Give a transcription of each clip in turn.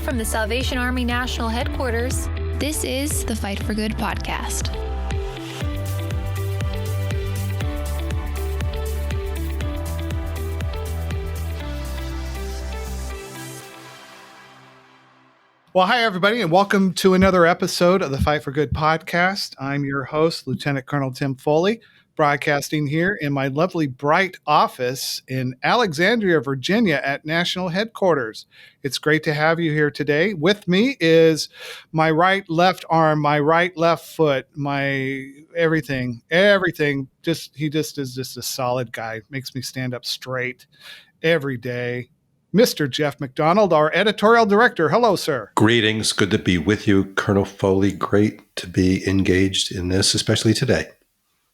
from the Salvation Army National Headquarters, this is the Fight for Good podcast. Well, hi, everybody, and welcome to another episode of the Fight for Good podcast. I'm your host, Lieutenant Colonel Tim Foley, broadcasting here in my lovely bright office in Alexandria, Virginia at National Headquarters. It's great to have you here today. With me is my right, left arm, my right, left foot, my everything. He just is just a solid guy. Makes me stand up straight every day. Mr. Jeff McDonald, our editorial director. Hello, sir. Greetings. Good to be with you, Colonel Foley. Great to be engaged in this, especially today.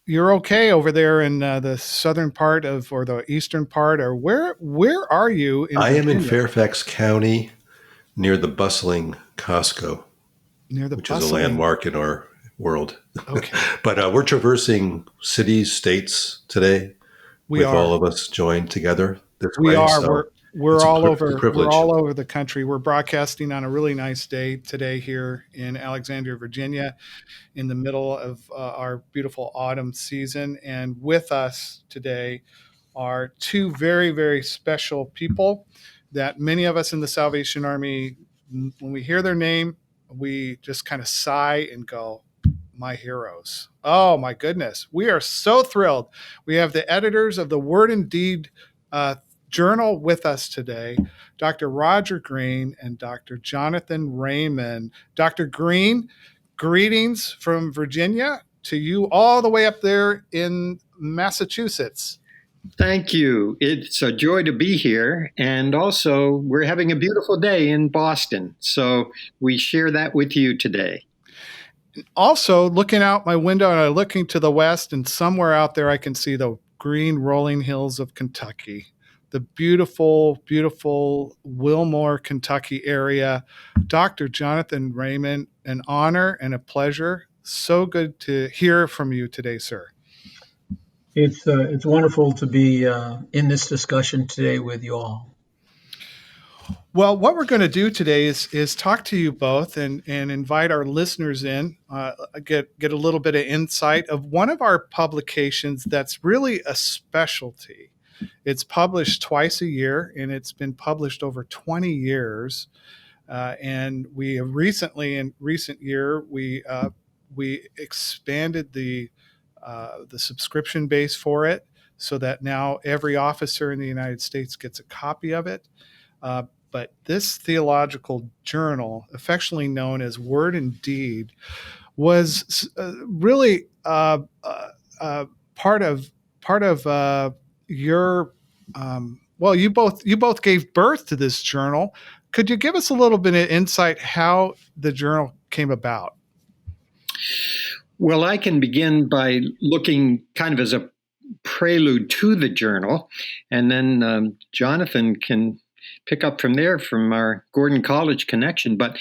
You're okay over there in the southern part of, or the eastern part, or where are you in Virginia? I am in Fairfax County, near the bustling Costco, which is a landmark in our world. Okay. But we're traversing cities, states today. All of us joined together this way. We are. So we're all over. We're all over the country. We're broadcasting on a really nice day today here in Alexandria, Virginia, in the middle of our beautiful autumn season. And with us today are two very, very special people that many of us in the Salvation Army, when we hear their name, we just kind of sigh and go, my heroes. Oh, my goodness. We are so thrilled. We have the editors of the Word and Deed Journal with us today, Dr. Roger Green and Dr. Jonathan Raymond. Dr. Green, greetings from Virginia to you all the way up there in Massachusetts. Thank you. It's a joy to be here. And also, we're having a beautiful day in Boston. So we share that with you today. Also, looking out my window and I'm looking to the west, and somewhere out there I can see the green rolling hills of Kentucky. The beautiful, beautiful Wilmore, Kentucky area. Dr. Jonathan Raymond, an honor and a pleasure. So good to hear from you today, sir. It's wonderful to be in this discussion today with you all. Well, what we're going to do today is talk to you both and invite our listeners in, get a little bit of insight of one of our publications that's really a specialty. It's published twice a year, and it's been published over 20 years. And we have recently, in recent year, we expanded the subscription base for it, so that now every officer in the United States gets a copy of it. But this theological journal, affectionately known as Word and Deed, was really part of your. Well, you both gave birth to this journal. Could you give us a little bit of insight how the journal came about? Well, I can begin by looking kind of as a prelude to the journal, and then Jonathan can pick up from there from our Gordon College connection. But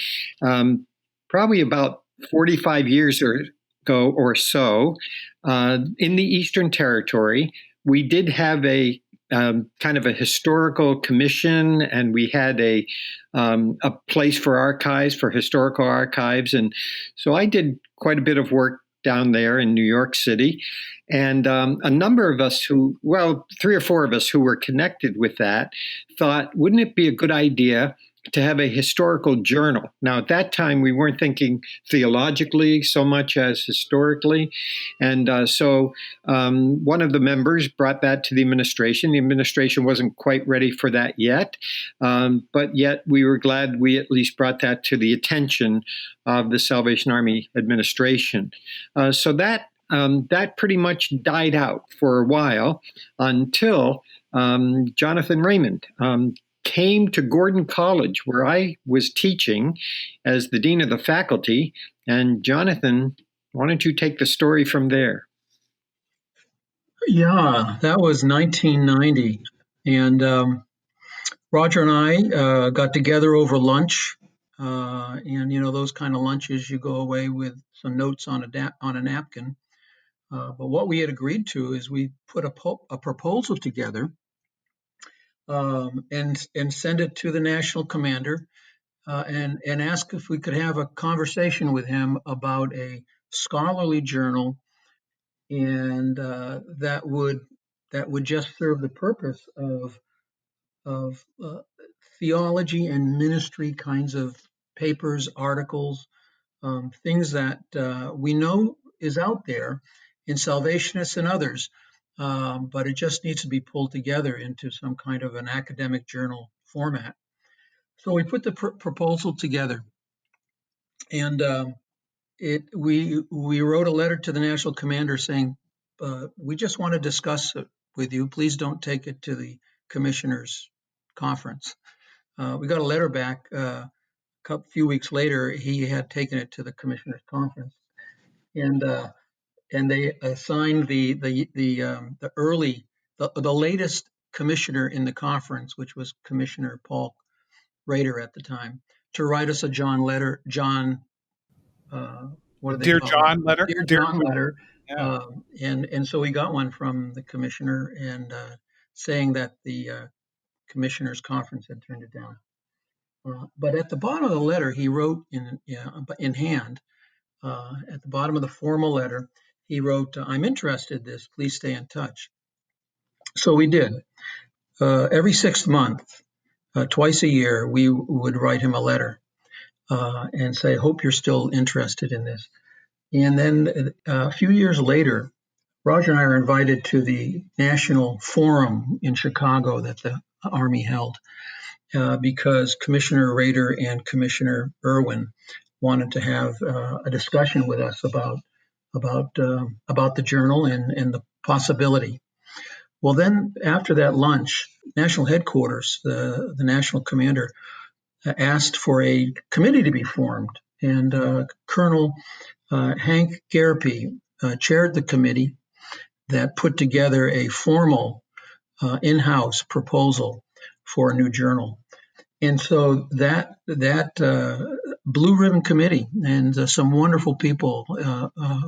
probably about 45 years ago or so, in the Eastern Territory, we did have a kind of a historical commission, and we had a place for archives, for historical archives. And so I did quite a bit of work down there in New York City. And a number of us 3 or 4 of us who were connected with that thought, wouldn't it be a good idea to have a historical journal? Now, at that time, we weren't thinking theologically so much as historically. And so one of the members brought that to the administration. The administration wasn't quite ready for that yet. But yet we were glad we at least brought that to the attention of the Salvation Army administration. So that pretty much died out for a while until Jonathan Raymond came to Gordon College, where I was teaching as the dean of the faculty. And Jonathan, why don't you take the story from there? Yeah, that was 1990. And Roger and I got together over lunch. And, those kind of lunches, you go away with some notes on a napkin. But what we had agreed to is we put a proposal together and send it to the national commander and asked if we could have a conversation with him about a scholarly journal, and that would just serve the purpose of theology and ministry kinds of papers, articles, things that we know is out there in Salvationists and others, but it just needs to be pulled together into some kind of an academic journal format. So we put the proposal together, and we wrote a letter to the national commander saying, we just want to discuss it with you. Please don't take it to the commissioners' conference. We got a letter back. A few weeks later, he had taken it to the commissioners' conference, and they assigned the latest commissioner in the conference, which was Commissioner Paul Rader at the time, to write us a Dear John letter. Yeah. And so we got one from the commissioner, and saying that the commissioners' conference had turned it down. But at the bottom of the letter, he wrote in hand, at the bottom of the formal letter, he wrote, "I'm interested in this. Please stay in touch." So we did. Every 6th month, twice a year, we would write him a letter and say, "Hope you're still interested in this." And then a few years later, Roger and I are invited to the National Forum in Chicago that the Army held, because Commissioner Rader and Commissioner Irwin wanted to have a discussion with us about the journal and the possibility. Well, then after that lunch, National Headquarters, the National Commander, asked for a committee to be formed, and Colonel Hank Garapi chaired the committee that put together a formal in-house proposal for a new journal. And so that Blue Ribbon Committee, and some wonderful people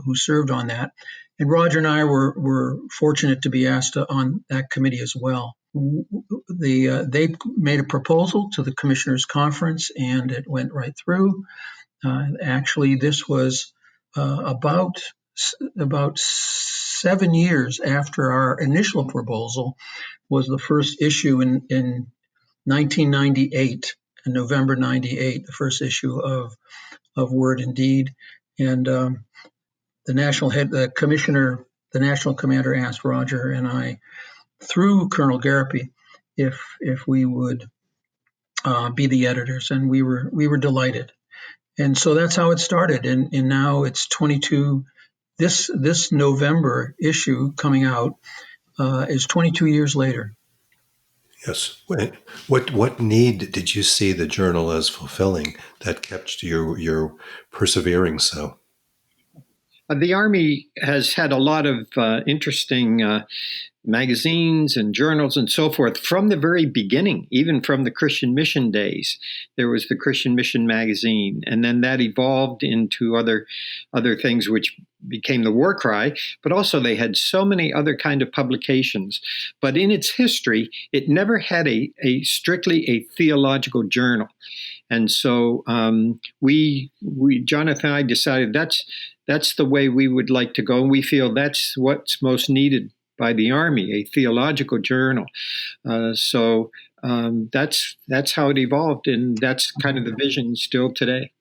who served on that, and Roger and I were fortunate to be asked on that committee as well. They made a proposal to the Commissioners' Conference, and it went right through. Actually, this was about 7 years after our initial proposal was the first issue in 1998, in November 98, the first issue of Word and Deed. And the national commander asked Roger and I, through Colonel Garapi, if we would be the editors, and we were delighted. And so that's how it started. And now it's 22. This November issue coming out is 22 years later. Yes. What need did you see the journal as fulfilling that kept your persevering so? The Army has had a lot of interesting magazines and journals and so forth from the very beginning, even from the Christian Mission days. There was the Christian Mission magazine, and then that evolved into other things, which became the War Cry, but also they had so many other kind of publications. But in its history, it never had a strictly a theological journal. And so we Jonathan and I decided that's the way we would like to go, and we feel that's what's most needed by the Army, a theological journal. So that's how it evolved, and that's kind of the vision still today.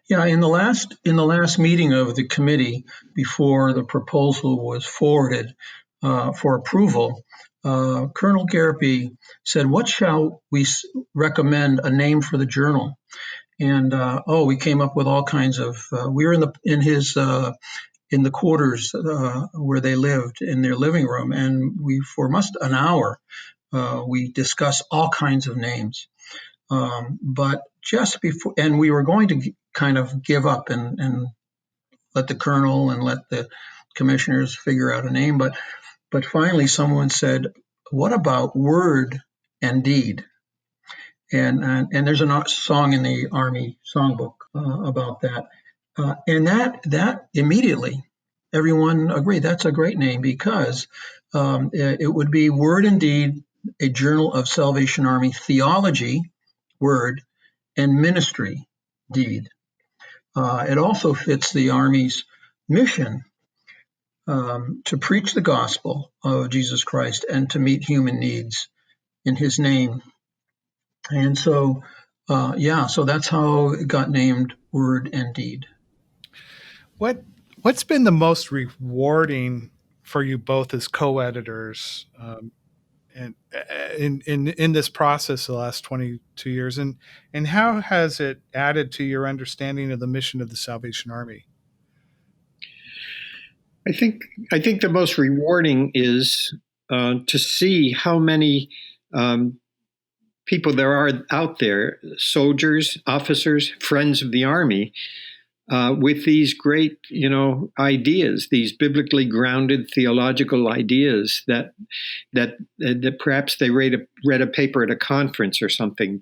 Yeah, in the last meeting of the committee, before the proposal was forwarded for approval, Colonel Garapi said, "What shall we recommend a name for the journal?" And we came up with all kinds of. We were in the quarters where they lived, in their living room, and for almost an hour we discussed all kinds of names. But just before, and we were going to kind of give up and let the colonel and let the commissioners figure out a name, but finally someone said, "What about Word and Deed?" And there's a song in the Army songbook about that. And that immediately, everyone agreed that's a great name, because it would be Word and Deed, a journal of Salvation Army theology, Word, and ministry deed. It also fits the Army's mission to preach the gospel of Jesus Christ and to meet human needs in his name. And so, so that's how it got named Word and Deed. What's been the most rewarding for you both as co-editors and in this process the last 22 years, and how has it added to your understanding of the mission of the Salvation Army? I think the most rewarding is to see how many people there are out there, soldiers, officers, friends of the Army, with these great, ideas, these biblically grounded theological ideas that perhaps they read a paper at a conference or something,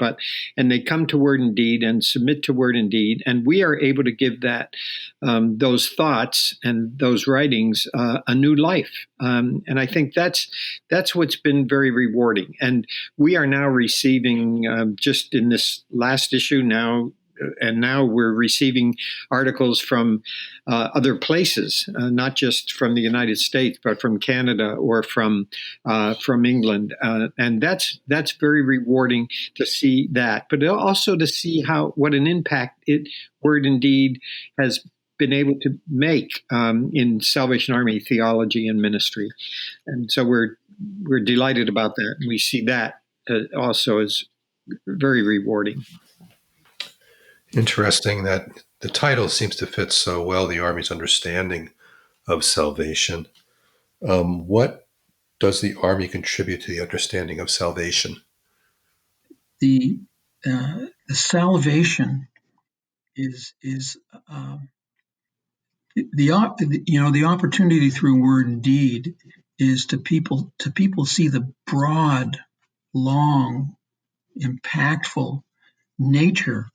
and they come to Word and Deed and submit to Word and Deed, and we are able to give that those thoughts and those writings a new life, and I think that's what's been very rewarding. And we are now receiving just in this last issue now. And now we're receiving articles from other places, not just from the United States, but from Canada or from England, and that's very rewarding to see that. But also to see what an impact Word and Deed has been able to make in Salvation Army theology and ministry, and so we're delighted about that. We see that also as very rewarding. Interesting that the title seems to fit so well the Army's understanding of salvation. What does the Army contribute to the understanding of salvation? The salvation is the opportunity through Word and Deed is to people see the broad, long, impactful nature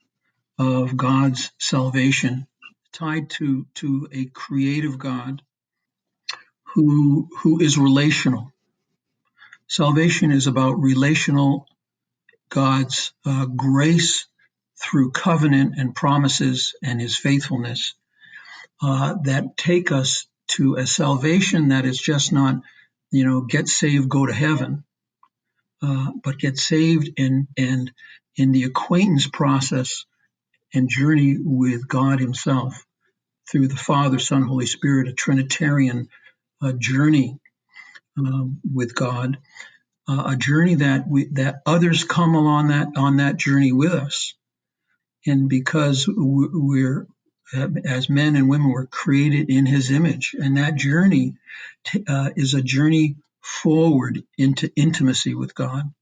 of God's salvation, tied to a creative God who is relational. Salvation is about relational God's grace through covenant and promises and his faithfulness that take us to a salvation that is just not, get saved, go to heaven, but get saved and in the acquaintance process and journey with God himself through the Father, Son, Holy Spirit, a Trinitarian journey with God, a journey that others come along on that journey with us. And because we're, as men and women, we're created in his image. And that journey is a journey forward into intimacy with God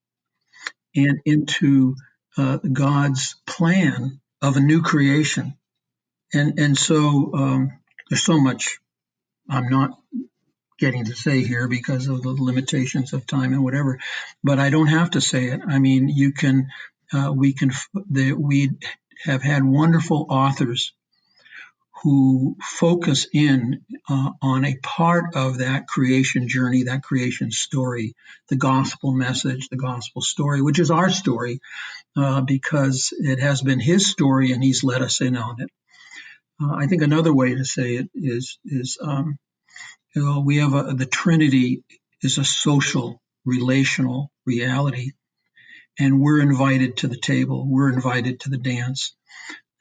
and into God's plan of a new creation. And so there's so much I'm not getting to say here because of the limitations of time and whatever, but I don't have to say it. I mean, we have had wonderful authors who focus in on a part of that creation journey, that creation story, the gospel message, the gospel story, which is our story because it has been his story and he's let us in on it. I think another way to say it is we have the Trinity is a social, relational reality, and we're invited to the table. We're invited to the dance,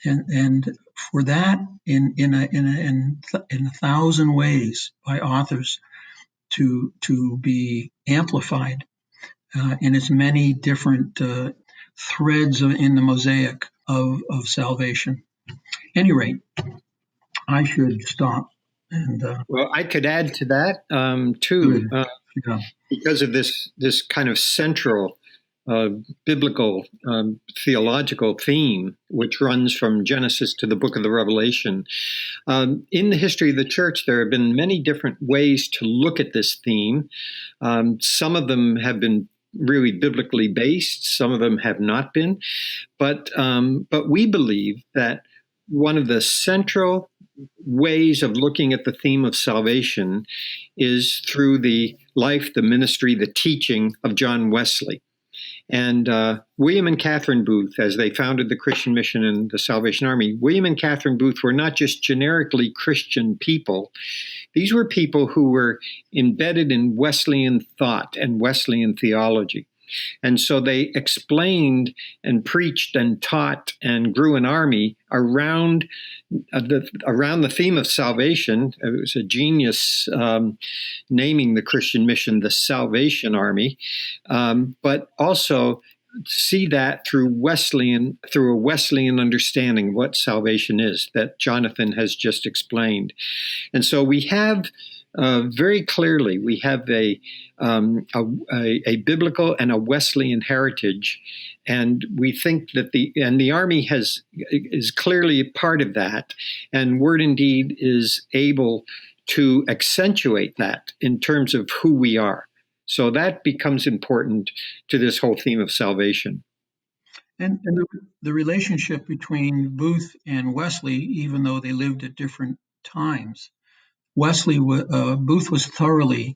and for that, in a thousand ways by authors to be amplified in its many different threads in the mosaic of salvation. At any rate, I should stop. And well, I could add to that too, because of this kind of central biblical theological theme, which runs from Genesis to the book of the Revelation. In the history of the church, there have been many different ways to look at this theme. Some of them have been really biblically based. Some of them have not been. But we believe that one of the central ways of looking at the theme of salvation is through the life, the ministry, the teaching of John Wesley. And William and Catherine Booth, as they founded the Christian Mission and the Salvation Army, William and Catherine Booth were not just generically Christian people. These were people who were embedded in Wesleyan thought and Wesleyan theology. And so they explained and preached and taught and grew an army around the theme of salvation. It was a genius naming the Christian mission the Salvation Army, but also see that through a Wesleyan understanding of what salvation is that Jonathan has just explained. And so we have very clearly, we have a biblical and a Wesleyan heritage, and we think that the Army is clearly a part of that, and Word and Deed is able to accentuate that in terms of who we are. So that becomes important to this whole theme of salvation. And the relationship between Booth and Wesley, even though they lived at different times, Booth was thoroughly,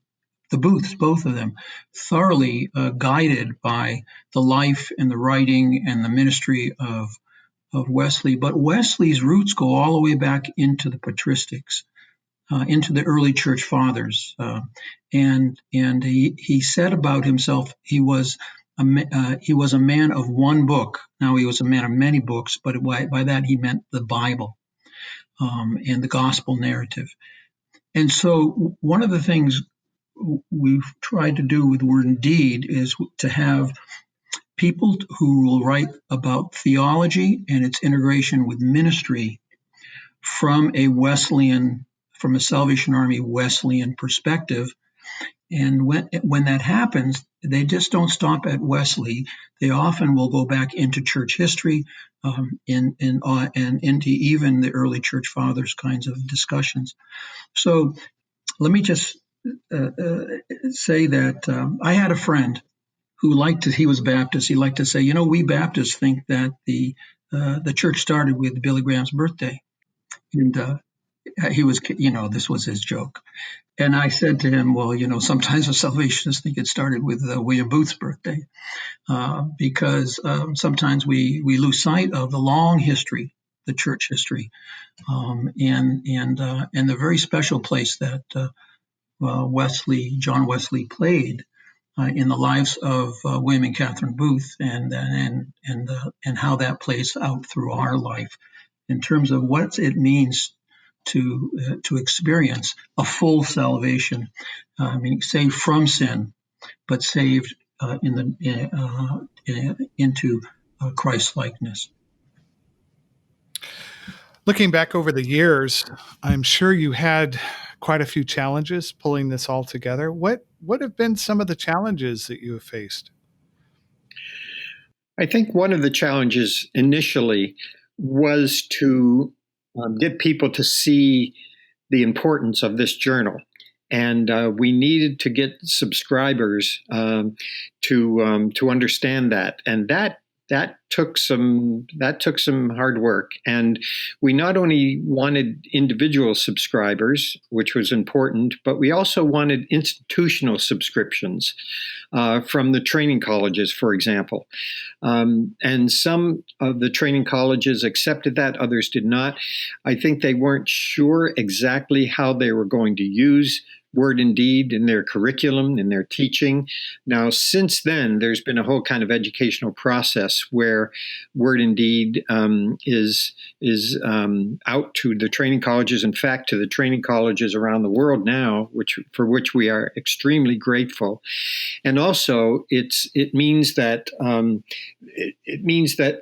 the Booths, both of them, thoroughly guided by the life and the writing and the ministry of Wesley. But Wesley's roots go all the way back into the patristics, into the early church fathers. And he said about himself, he was a man of one book. Now, he was a man of many books, but by that he meant the Bible and the gospel narrative. And so one of the things we've tried to do with Word and Deed is to have people who will write about theology and its integration with ministry from a Salvation Army Wesleyan perspective. And when that happens, they just don't stop at Wesley. They often will go back into church history and into even the early church fathers kinds of discussions. So let me just say that I had a friend who he was Baptist. He liked to say, we Baptists think that the church started with Billy Graham's birthday. And he was, this was his joke. And I said to him, well, sometimes the Salvationists think it started with William Booth's birthday because sometimes we lose sight of the long history, the church history, and the very special place that John Wesley played in the lives of William and Catherine Booth, and how that plays out through our life in terms of what it means to experience a full salvation. Saved from sin, but saved into Christ likeness. Looking back over the years, I'm sure you had quite a few challenges pulling this all together. What have been some of the challenges that you have faced? I think one of the challenges initially was to get people to see the importance of this journal. And we needed to get subscribers to understand that. And that took some hard work. And we not only wanted individual subscribers, which was important, but we also wanted institutional subscriptions from the training colleges, for example. And some of the training colleges accepted that, others did not. I think they weren't sure exactly how they were going to use Word and Deed in their curriculum, in their teaching. Now, since then, there's been a whole kind of educational process where Word and Deed is out to the training colleges. In fact, to the training colleges around the world now, for which we are extremely grateful. And also, it means that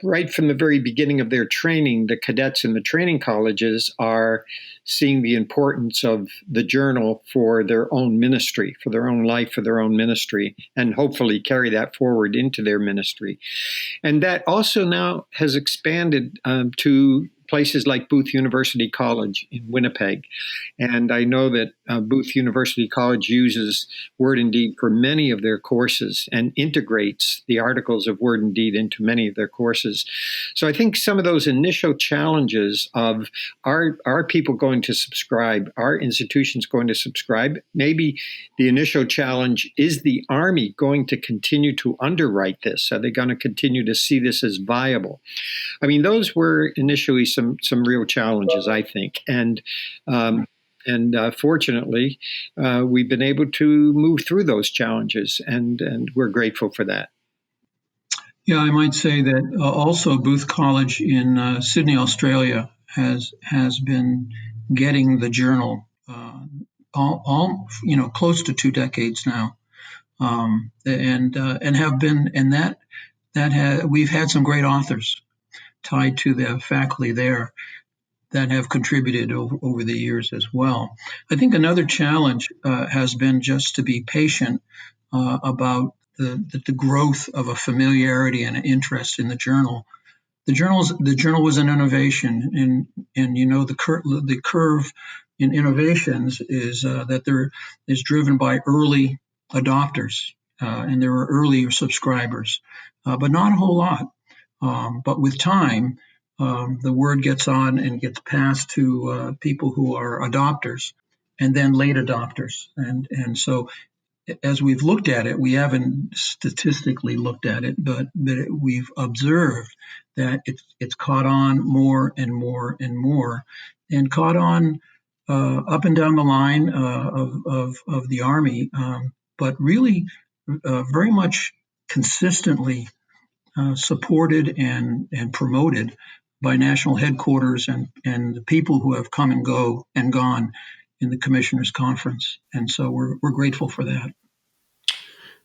right from the very beginning of their training, the cadets in the training colleges are seeing the importance of the journal for their own ministry, for their own life, for their own ministry, and hopefully carry that forward into their ministry. And that also now has expanded to places like Booth University College in Winnipeg. And I know that Booth University College uses Word and Deed for many of their courses and integrates the articles of Word and Deed into many of their courses. So I think some of those initial challenges of are people going to subscribe, are institutions going to subscribe? Maybe the initial challenge is the Army going to continue to underwrite this? Are they going to continue to see this as viable? I mean, those were initially some real challenges, I think, and fortunately, we've been able to move through those challenges, and we're grateful for that. Yeah, I might say that also Booth College in Sydney, Australia, has been getting the journal all close to 2 decades now, and have been, and that we've had some great authors tied to the faculty there that have contributed over the years as well. I think another challenge has been just to be patient about the growth of a familiarity and an interest in the journal. The journal was an innovation, and the curve in innovations is that there is driven by early adopters, and there are early subscribers, but not a whole lot. But with time, the word gets on and gets passed to people who are adopters, and then late adopters, and so as we've looked at it, we haven't statistically looked at it, but we've observed that it's caught on more and more and more, and caught on up and down the line of the Army, but really very much consistently supported and promoted by national headquarters and the people who have come and gone in the Commissioners' Conference. And so we're grateful for that.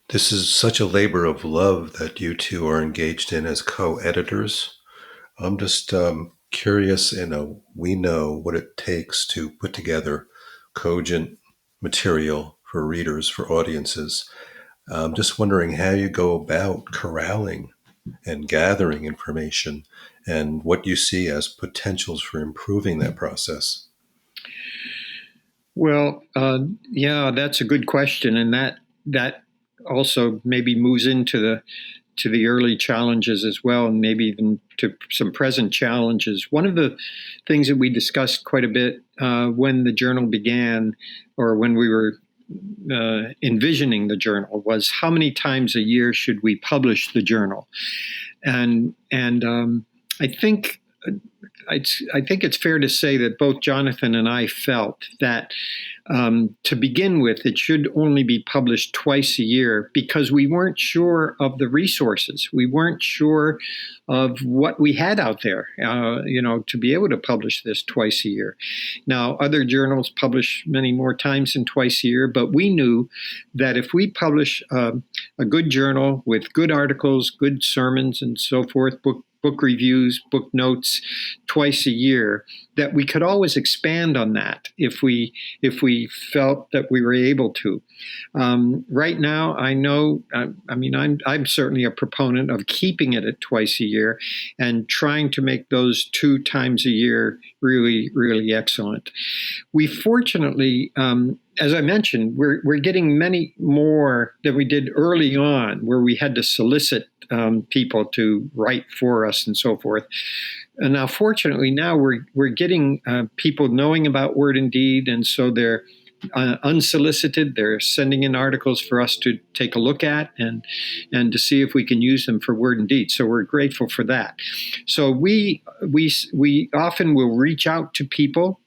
This is such a labor of love that you two are engaged in as co-editors. I'm just curious, we know what it takes to put together cogent material for readers, for audiences. I'm just wondering how you go about corralling and gathering information and what you see as potentials for improving that process. Well, yeah, that's a good question, and that also maybe moves into the early challenges as well, and maybe even to some present challenges. One of the things that we discussed quite a bit when the journal began, or when we were envisioning the journal, was how many times a year should we publish the journal, and I think it's fair to say that both Jonathan and I felt that to begin with, it should only be published twice a year, because we weren't sure of the resources. We weren't sure of what we had out there, to be able to publish this twice a year. Now, other journals publish many more times than twice a year, but we knew that if we publish a good journal with good articles, good sermons, and so forth, book reviews, book notes twice a year, that we could always expand on that if we felt that we were able to. Right now, I know, I'm certainly a proponent of keeping it at twice a year and trying to make those 2 times a year really, really excellent. We fortunately, as I mentioned, we're getting many more than we did early on, where we had to solicit people to write for us and so forth. And now, fortunately, now we're getting people knowing about Word and Deed, and so they're unsolicited. They're sending in articles for us to take a look at and to see if we can use them for Word and Deed. So we're grateful for that. So we often will reach out to people.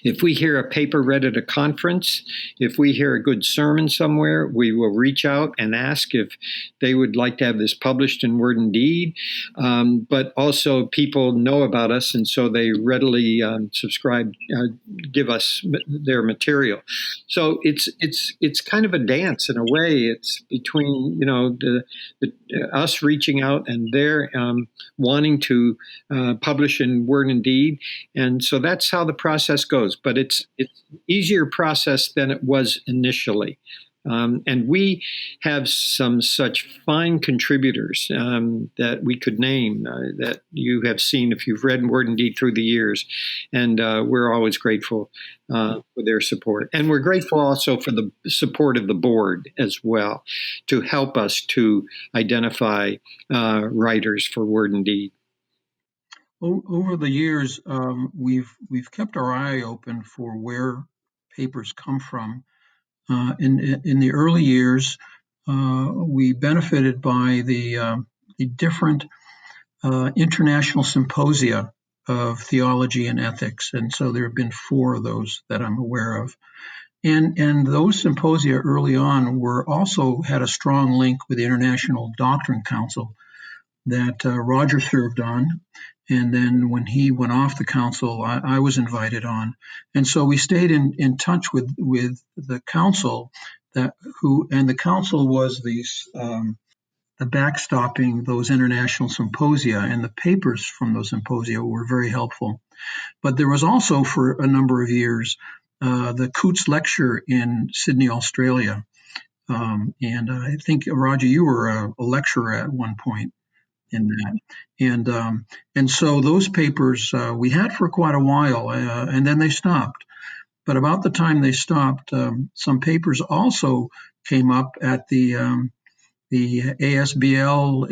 If we hear a paper read at a conference, if we hear a good sermon somewhere, we will reach out and ask if they would like to have this published in Word and Deed. But also people know about us, and so they readily subscribe, give us their material. So it's kind of a dance in a way. It's between us reaching out and their wanting to publish in Word and Deed, and so that's how the process goes. But it's an easier process than it was initially. And we have some such fine contributors that we could name that you have seen if you've read Word and Deed through the years. And we're always grateful for their support. And we're grateful also for the support of the board as well to help us to identify writers for Word and Deed. Over the years, we've kept our eye open for where papers come from. In the early years, we benefited by the different international symposia of theology and ethics, and so there have been 4 of those that I'm aware of. And those symposia early on also had a strong link with the International Doctrine Council that Roger served on. And then when he went off the council, I was invited on. And so we stayed in touch with the council and the council was the backstopping those international symposia, and the papers from those symposia were very helpful. But there was also for a number of years the Coutts Lecture in Sydney, Australia. And I think, Roger, you were a lecturer at one point in that. And so those papers we had for quite a while, and then they stopped. But about the time they stopped, some papers also came up at the ASBL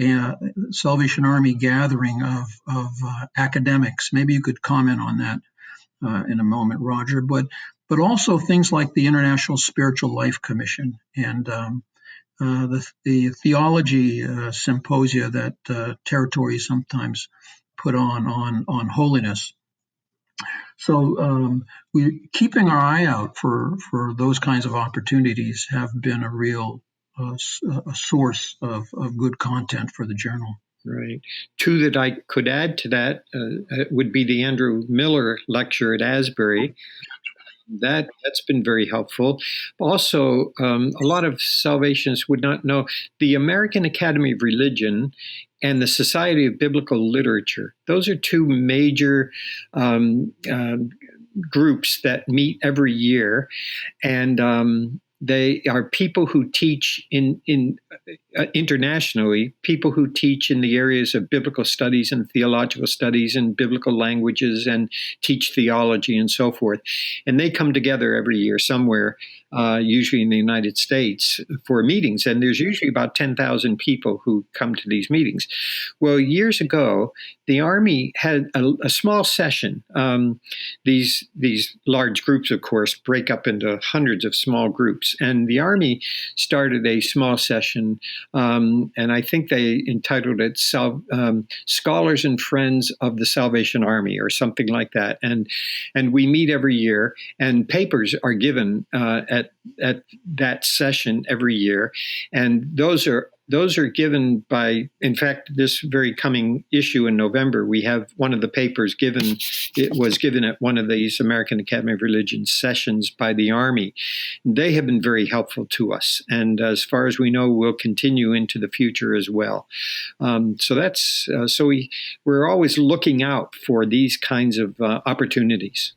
Salvation Army gathering of academics. Maybe you could comment on that in a moment, Roger. But also things like the International Spiritual Life Commission and the theology symposia that territories sometimes put on holiness. So we keeping our eye out for those kinds of opportunities have been a real a source of good content for the journal. Right. 2 that I could add to that would be the Andrew Miller lecture at Asbury. That's been very helpful. Also, a lot of Salvationists would not know the American Academy of Religion and the Society of Biblical Literature. Those are 2 major groups that meet every year, and they are people who teach internationally, people who teach in the areas of biblical studies and theological studies and biblical languages and teach theology and so forth. And they come together every year somewhere, usually in the United States, for meetings. And there's usually about 10,000 people who come to these meetings. Well, years ago, the Army had a small session. These large groups, of course, break up into hundreds of small groups. And the Army started a small session, and I think they entitled it Scholars and Friends of the Salvation Army or something like that. And we meet every year, and papers are given at that session every year. And those are given by, in fact, this very coming issue in November, we have one of the papers given. It was given at one of these American Academy of Religion sessions by the Army. They have been very helpful to us. And as far as we know, will continue into the future as well. So we're always looking out for these kinds of opportunities.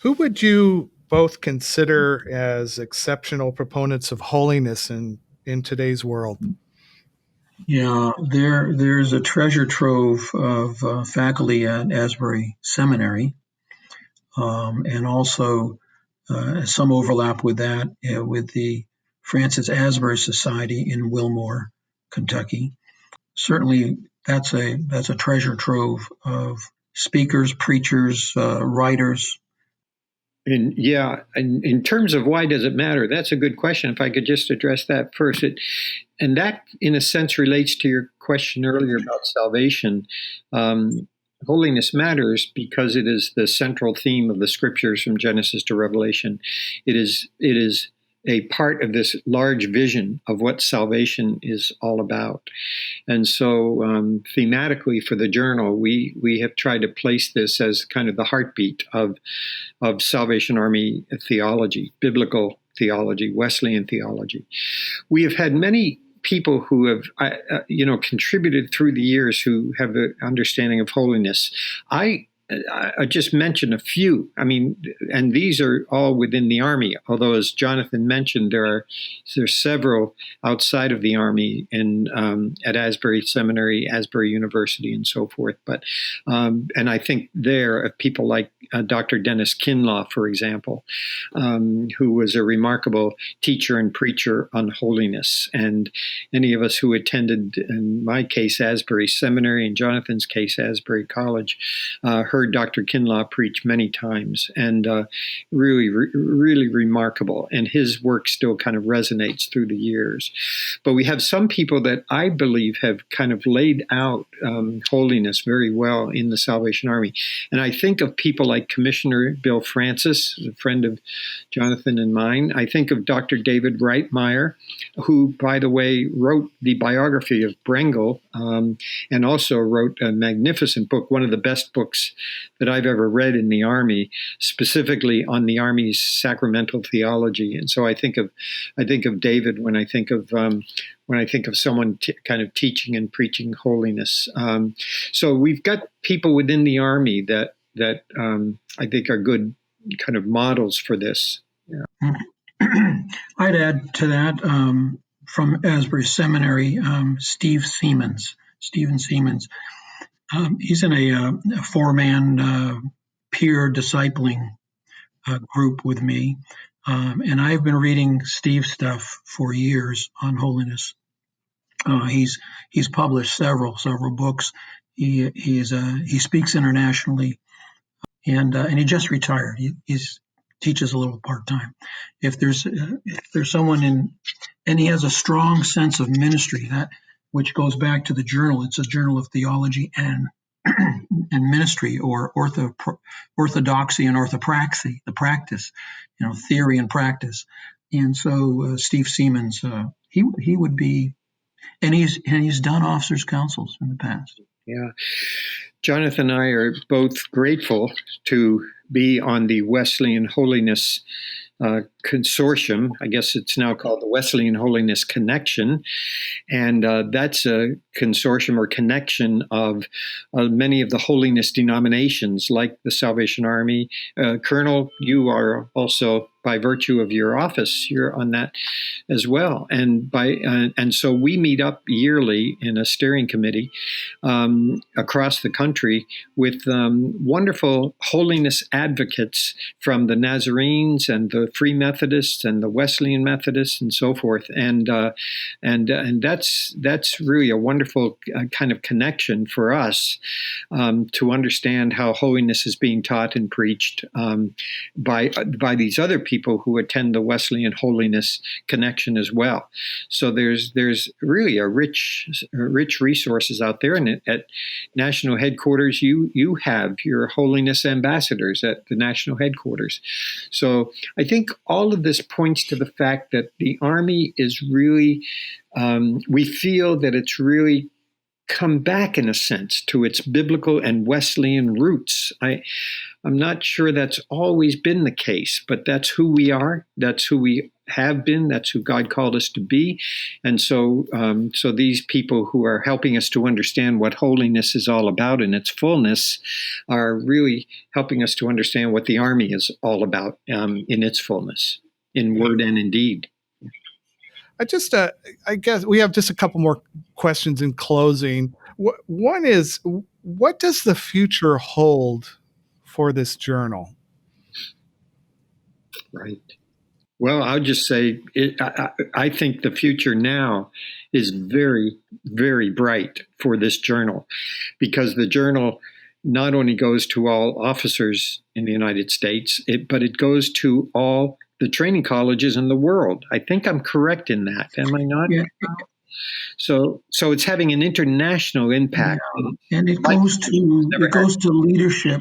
Who would you both consider as exceptional proponents of holiness in today's world? Yeah, there's a treasure trove of faculty at Asbury Seminary, and also some overlap with that with the Francis Asbury Society in Wilmore, Kentucky. Certainly, that's a treasure trove of speakers, preachers, writers. And in terms of why does it matter, that's a good question. If I could just address that first. And that, in a sense, relates to your question earlier about salvation. Holiness matters because it is the central theme of the scriptures from Genesis to Revelation. It is a part of this large vision of what salvation is all about. And so thematically for the journal, we have tried to place this as kind of the heartbeat of Salvation Army theology, biblical theology, Wesleyan theology. We have had many people who have, contributed through the years who have an understanding of holiness. I I just mentioned a few. I mean, and these are all within the Army. Although, as Jonathan mentioned, there's several outside of the Army at Asbury Seminary, Asbury University, and so forth. But and I think there of people like Dr. Dennis Kinlaw, for example, who was a remarkable teacher and preacher on holiness. And any of us who attended, in my case, Asbury Seminary, in Jonathan's case, Asbury College, heard Dr. Kinlaw preach many times, and really remarkable. And his work still kind of resonates through the years. But we have some people that I believe have kind of laid out holiness very well in the Salvation Army. And I think of people like Commissioner Bill Francis, a friend of Jonathan and mine. I think of Dr. David Reitmeyer, who, by the way, wrote the biography of Brengel, and also wrote a magnificent book, one of the best books that I've ever read in the Army, specifically on the Army's sacramental theology. And so I think of David when I think of someone kind of teaching and preaching holiness. So we've got people within the Army that I think are good kind of models for this. Yeah. I'd add to that from Asbury Seminary, Stephen Siemens. He's in a four-man peer discipling group with me, and I've been reading Steve's stuff for years on holiness. He's published several books. He speaks internationally, and he just retired. He teaches a little part-time. If there's someone and he has a strong sense of ministry, that which goes back to the journal. It's a journal of theology and ministry, or orthodoxy and orthopraxy, the practice, theory and practice. And so Steve Siemens, he would be, and he's done officers' councils in the past. Yeah. Jonathan and I are both grateful to be on the Wesleyan Holiness Consortium. I guess it's now called the Wesleyan Holiness Connection. And that's a consortium or connection of many of the holiness denominations, like the Salvation Army. Colonel, you are also, by virtue of your office, you're on that as well. And so we meet up yearly in a steering committee across the country with wonderful holiness advocates from the Nazarenes and the Free Methodists and the Wesleyan Methodists and so forth. And that's really a wonderful kind of connection for us to understand how holiness is being taught and preached by these other people who attend the Wesleyan Holiness Connection as well. So there's really a rich resources out there. And at national headquarters, you have your holiness ambassadors at the national headquarters. So I think all of this points to the fact that the Army is really, we feel that it's really come back in a sense to its biblical and Wesleyan roots. I'm not sure that's always been the case, but that's who we are. That's who we have been. That's who God called us to be. And so these people who are helping us to understand what holiness is all about in its fullness are really helping us to understand what the Army is all about in its fullness, in word and in deed. I guess we have just a couple more questions in closing. One is, what does the future hold for this journal? Right. Well, I'll just say I think the future now is very, very bright for this journal, because the journal not only goes to all officers in the United States, but it goes to all the training colleges in the world. I think I'm correct in that. Am I not? Yeah. So it's having an international impact. Yeah. And it goes to leadership.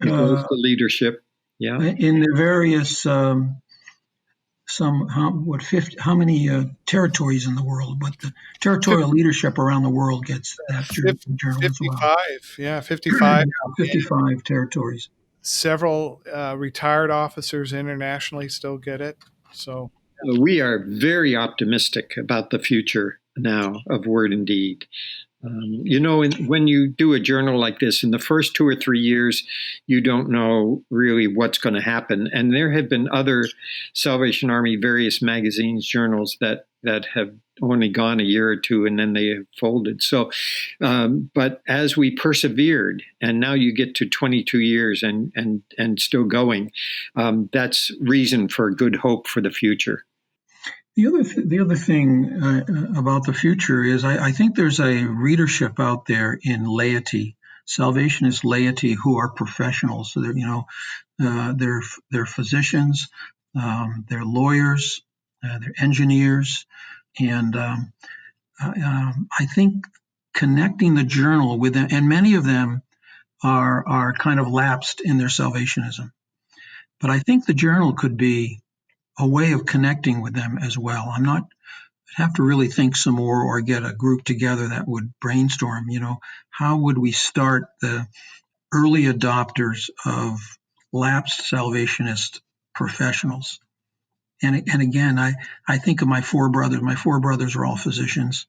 It goes to leadership. Yeah. In the various how many territories in the world? But the territorial leadership around the world gets that journal 55. as well. Yeah, 55. 55 territories. Several retired officers internationally still get it. So we are very optimistic about the future now of Word and Deed. When you do a journal like this, in the first 2 or 3 years, you don't know really what's going to happen. And there have been other Salvation Army, various magazines, journals that have only gone a year or two and then they have folded. So, but as we persevered, and now you get to 22 years and still going, that's reason for good hope for the future. The other thing about the future is I think there's a readership out there in laity, Salvationist laity, who are professionals. So they're physicians, they're lawyers, they're engineers, and I think connecting the journal with them, and many of them are kind of lapsed in their salvationism, but I think the journal could be a way of connecting with them as well. I'd have to really think some more or get a group together that would brainstorm, how would we start the early adopters of lapsed Salvationist professionals? And again, I think of my four brothers. My four brothers are all physicians.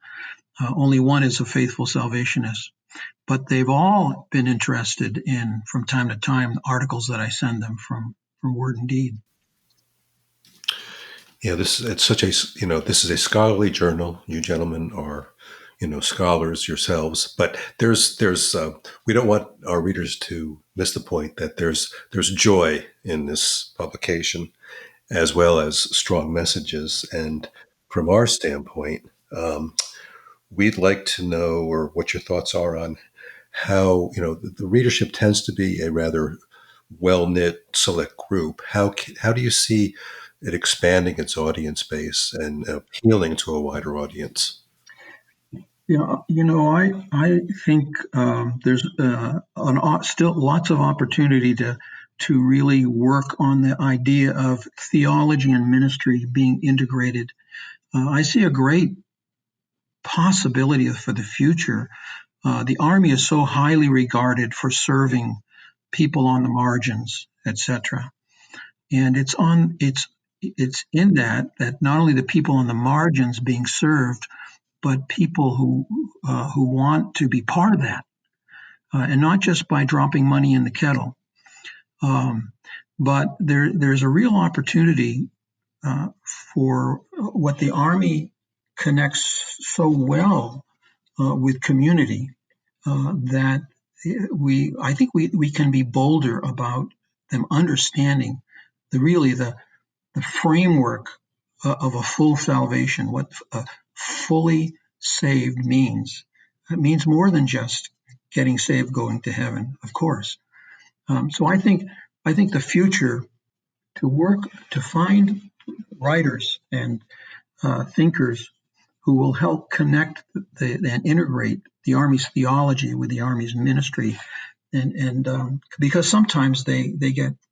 Only one is a faithful Salvationist. But they've all been interested in, from time to time, articles that I send them from Word and Deed. Yeah, this is a scholarly journal. You gentlemen are, scholars yourselves. But there's we don't want our readers to miss the point that there's joy in this publication, as well as strong messages. And from our standpoint, we'd like to know, or what your thoughts are on how the readership tends to be a rather well-knit, select group. How do you see it expanding its audience base and appealing to a wider audience? Yeah, I think there's still lots of opportunity to really work on the idea of theology and ministry being integrated. I see a great possibility for the future. The Army is so highly regarded for serving people on the margins, etc. And it's in that not only the people on the margins being served, but people who want to be part of that, and not just by dropping money in the kettle. But there's a real opportunity for what the Army connects so well with community that I think we can be bolder about them understanding the framework of a full salvation, what a fully saved means. It means more than just getting saved, going to heaven, of course. So I think the future to find writers and thinkers who will help connect and integrate the Army's theology with the Army's ministry, and because sometimes they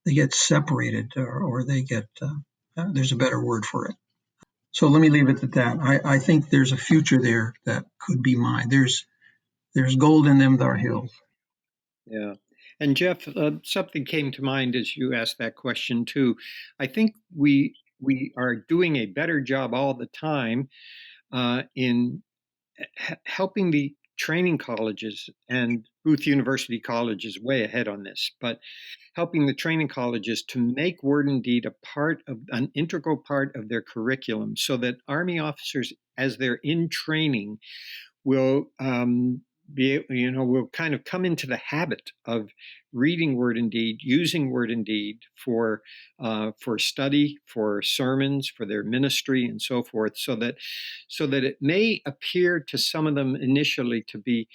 get separated, or they get there's a better word for it. So let me leave it at that. I think there's a future there that could be mine. There's gold in them thar hills. Yeah. And Jeff, something came to mind as you asked that question too. I think we are doing a better job all the time in helping the training colleges, and Booth University College is way ahead on this, but helping the training colleges to make Word and Deed an integral part of their curriculum, so that Army officers, as they're in training, will will kind of come into the habit of reading Word and Deed, using Word and Deed for study, for sermons, for their ministry, and so forth, so that it may appear to some of them initially to be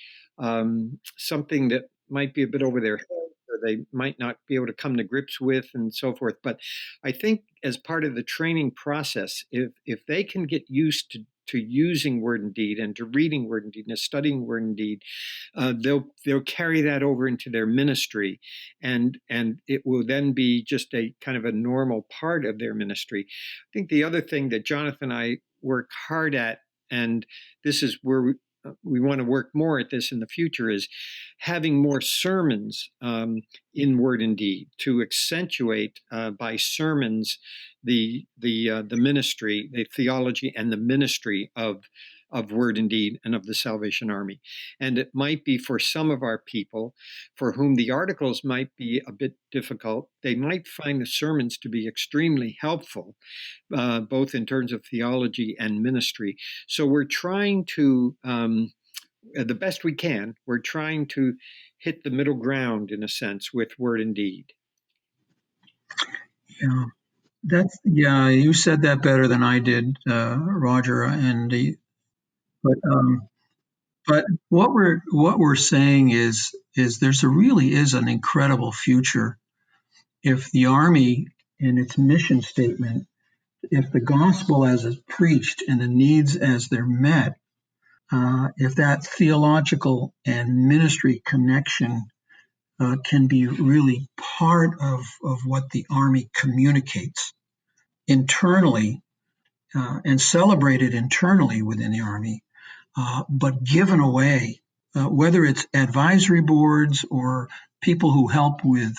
something that might be a bit over their head, or they might not be able to come to grips with, and so forth. But I think as part of the training process, if they can get used to using Word and Deed, and to reading Word and Deed, and to studying Word and Deed, they'll carry that over into their ministry, and it will then be just a kind of a normal part of their ministry. I think the other thing that Jonathan and I work hard at, and this is where we want to work more at this in the future, is having more sermons in Word and Deed, to accentuate by sermons the ministry, the theology, and the ministry of of Word and Deed and of the Salvation Army. And it might be for some of our people for whom the articles might be a bit difficult. They might find the sermons to be extremely helpful, both in terms of theology and ministry. So we're trying to, the best we can, we're trying to hit the middle ground, in a sense, with Word and Deed. Yeah, you said that better than I did, Roger. But what we're saying is there's really is an incredible future if the Army, in its mission statement, if the gospel as is preached and the needs as they're met, if that theological and ministry connection can be really part of what the Army communicates internally and celebrated internally within the Army, but given away, whether it's advisory boards or people who help with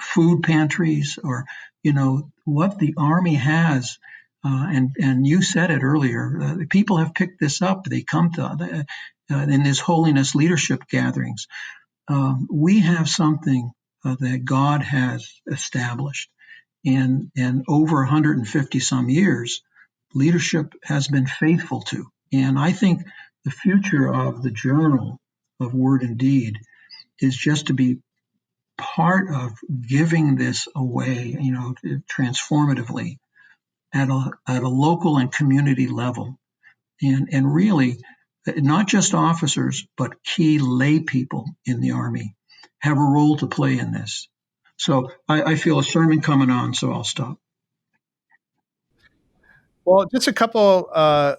food pantries, or what the Army has. And you said it earlier. People have picked this up. They come to in this Holiness leadership gatherings. We have something that God has established, and over 150 some years, leadership has been faithful to. And I think the future of the journal of Word and Deed is just to be part of giving this away, transformatively at a local and community level, and really not just officers but key lay people in the Army have a role to play in this. So I feel a sermon coming on, so I'll stop. Well, just a couple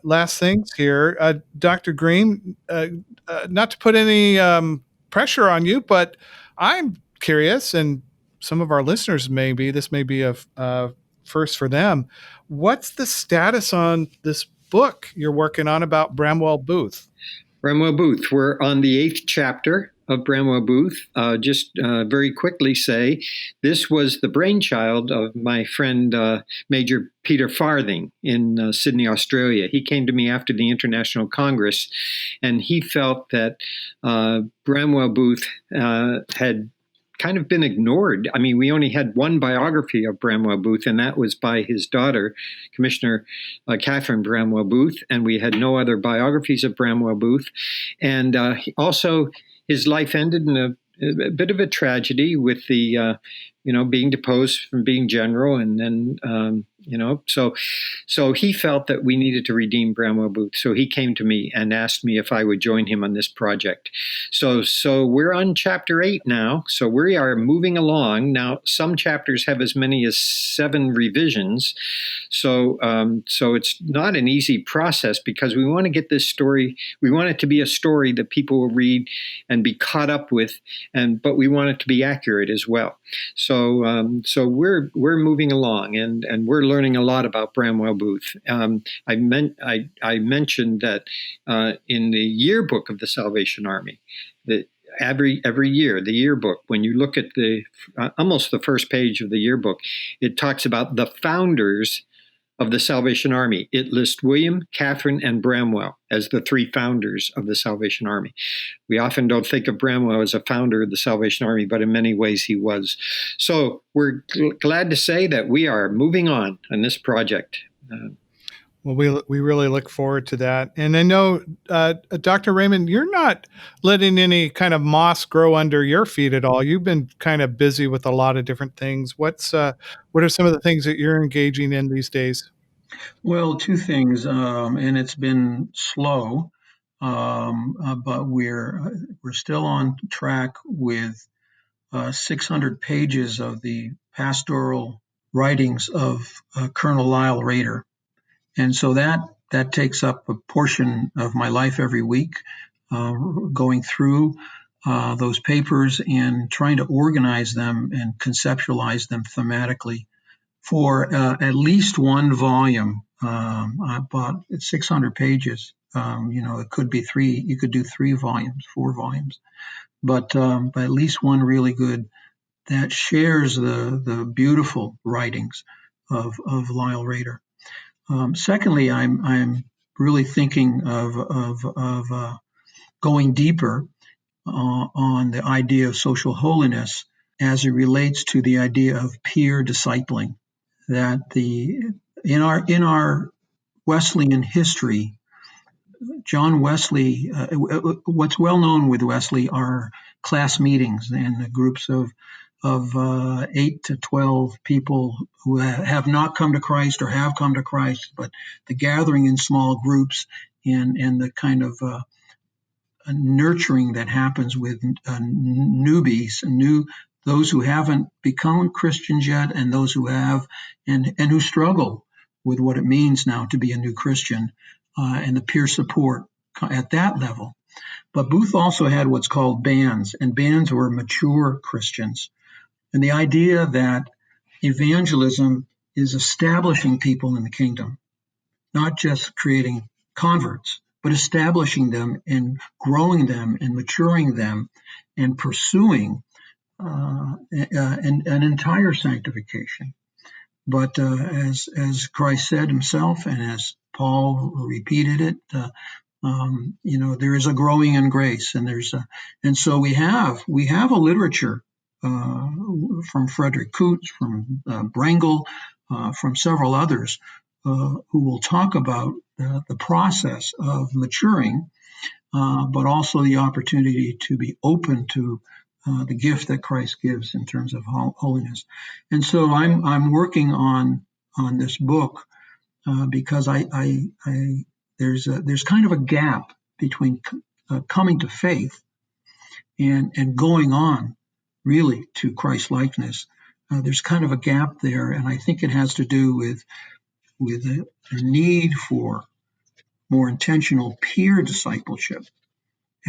last things here. Dr. Green, not to put any pressure on you, but I'm curious, and some of our listeners this may be a first for them. What's the status on this book you're working on about Bramwell Booth? Bramwell Booth. We're on the 8th chapter of Bramwell Booth. Just very quickly say, this was the brainchild of my friend Major Peter Farthing in Sydney, Australia. He came to me after the International Congress, and he felt that Bramwell Booth had kind of been ignored. I mean, we only had one biography of Bramwell Booth, and that was by his daughter, Commissioner Catherine Bramwell Booth, and we had no other biographies of Bramwell Booth. And also, his life ended in a bit of a tragedy with the, being deposed from being general, and then, so he felt that we needed to redeem Bramwell Booth. So he came to me and asked me if I would join him on this project. So we're on chapter 8 now. So we are moving along. Now, some chapters have as many as 7 revisions. So it's not an easy process, because we want to get this story. We want it to be a story that people will read and be caught up with, but we want it to be accurate as well. So we're moving along, and we're learning a lot about Bramwell Booth. I mentioned that in the yearbook of the Salvation Army, that every year, the yearbook, when you look at almost the first page of the yearbook, it talks about the founders of the Salvation Army. It lists William, Catherine, and Bramwell as the 3 founders of the Salvation Army. We often don't think of Bramwell as a founder of the Salvation Army, but in many ways he was. So we're glad to say that we are moving on this project. Well, we really look forward to that. And I know, Dr. Raymond, you're not letting any kind of moss grow under your feet at all. You've been kind of busy with a lot of different things. What are some of the things that you're engaging in these days? Well, 2 things, and it's been slow, but we're still on track with 600 pages of the pastoral writings of Colonel Lyle Rader. And so that takes up a portion of my life every week, going through those papers and trying to organize them and conceptualize them thematically for at least one volume. But it's 600 pages. It could be 3. You could do 3 volumes, 4 volumes, but at least one really good that shares the beautiful writings of Lyle Rader. Secondly, I'm really thinking of going deeper on the idea of social holiness as it relates to the idea of peer discipling. That in our Wesleyan history, John Wesley, what's well known with Wesley are class meetings and the groups of 8 to 12 people who have not come to Christ or have come to Christ, but the gathering in small groups and the kind of nurturing that happens with newbies, those who haven't become Christians yet, and those who have, and who struggle with what it means now to be a new Christian, and the peer support at that level. But Booth also had what's called bands, and bands were mature Christians. And the idea that evangelism is establishing people in the kingdom, not just creating converts, but establishing them and growing them and maturing them and pursuing an entire sanctification. But as Christ said himself, and as Paul repeated it, there is a growing in grace, and so we have a literature from Frederick Coutts, from Brengel, from several others who will talk about the process of maturing, but also the opportunity to be open to the gift that Christ gives in terms of holiness. And so I'm working on this book because there's kind of a gap between coming to faith and going on really to Christ likeness. There's kind of a gap there, and I think it has to do with a need for more intentional peer discipleship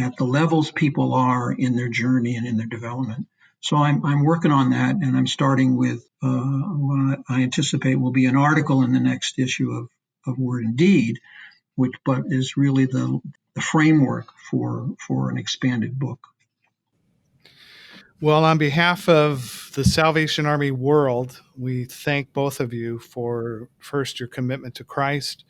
at the levels people are in their journey and in their development. So I'm working on that, and I'm starting with what I anticipate will be an article in the next issue of Word and Deed, but is really the framework for an expanded book. Well, on behalf of the Salvation Army world, we thank both of you for, first, your commitment to Christ,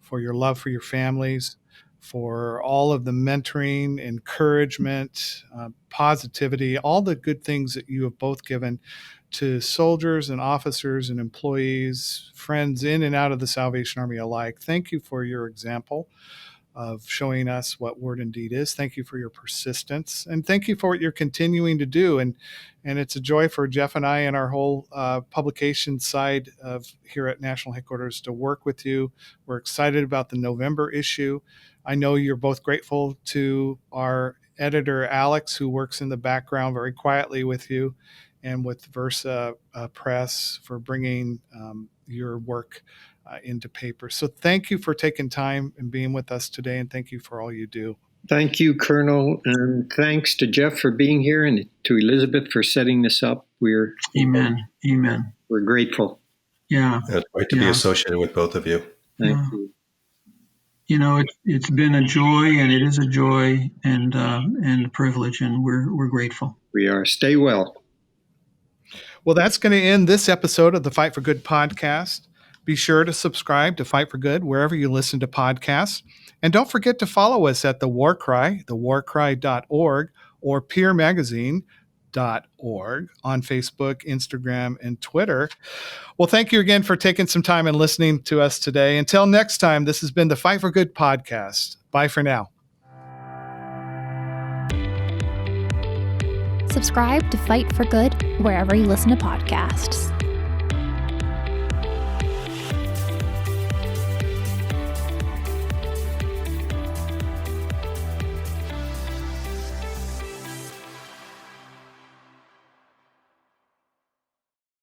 for your love for your families, for all of the mentoring, encouragement, positivity, all the good things that you have both given to soldiers and officers and employees, friends in and out of the Salvation Army alike. Thank you for your example of showing us what Word and Deed is. Thank you for your persistence, and thank you for what you're continuing to do. And it's a joy for Jeff and I and our whole publication side of here at National Headquarters to work with you. We're excited about the November issue. I know you're both grateful to our editor, Alex, who works in the background very quietly with you, and with Versa Press for bringing your work into paper. So thank you for taking time and being with us today, and thank you for all you do. Thank you, Colonel, and thanks to Jeff for being here and to Elizabeth for setting this up. Amen. We're grateful. Yeah. It's great to be associated with both of you. Thank you. It's been a joy, and it is a joy and a privilege, and we're grateful. We are. Stay well. Well, that's going to end this episode of the Fight for Good podcast. Be sure to subscribe to Fight for Good wherever you listen to podcasts. And don't forget to follow us at The War Cry, thewarcry.org, or peermagazine.org on Facebook, Instagram, and Twitter. Well, thank you again for taking some time and listening to us today. Until next time, this has been the Fight for Good podcast. Bye for now. Subscribe to Fight for Good wherever you listen to podcasts.